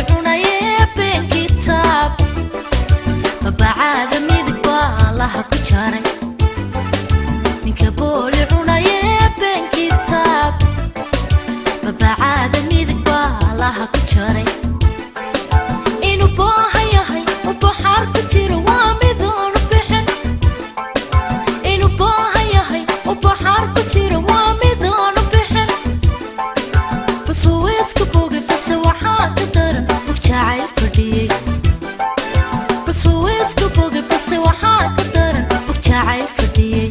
cunaye been kitaab babacaada midig baa laha ku jaray ninka booli cunaye been kitaab babacaada midig baa laha ku jaray inuu booha yahay u baxaar ku jiro waa midoonu bixin inuu booha yahay u baxaar ku jiro waa midoonu bixin bas wuu iska fogay base waxaa ka daran mugjacay fadhiyey bas wuu iska fogay base waxaa ka daran mugjacay fadhiyey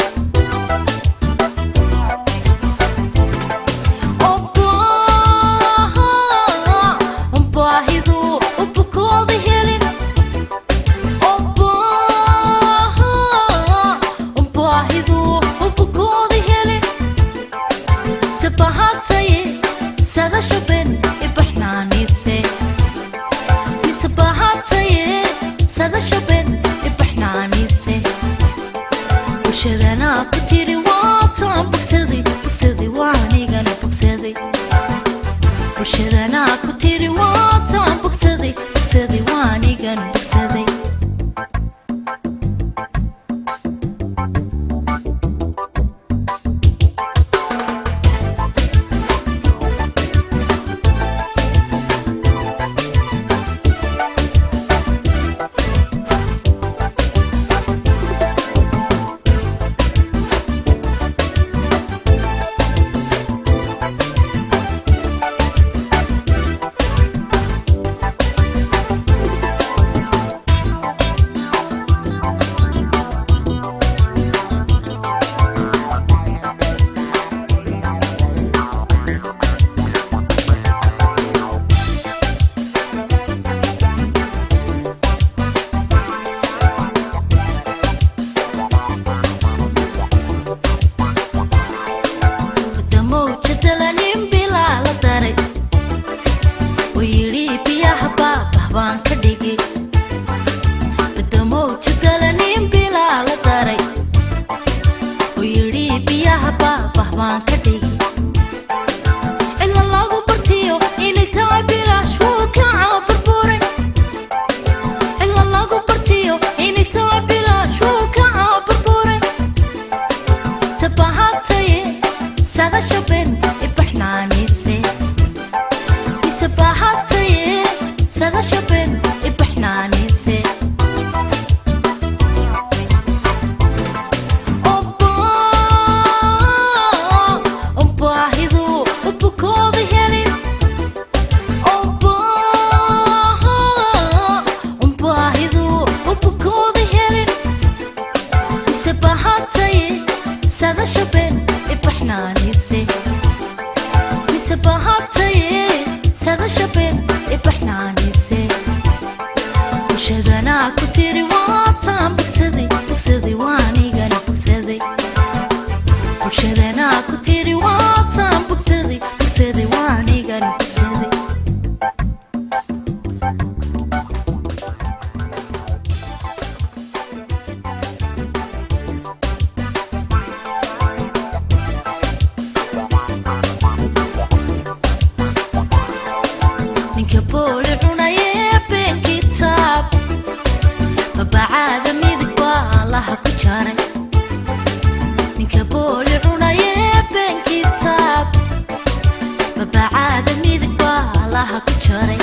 bulshadana ku tiri waataan bogsaday bogsaday waanigana bogsaday bulshadana ku tiri waataan bogsaday bogsaday waanigana bogsaday bulshadana ku tiri waataan bogsaday bogsaday waanigana bogsaday bulshadana ku tiri waataan bogsaday bogsaday waanigana bogsaday ninka booli cunaye been kitaab babacaada midig baa laha ku jaray ninka booli cunaye been kitaab babacaada midig baa laha ku jaray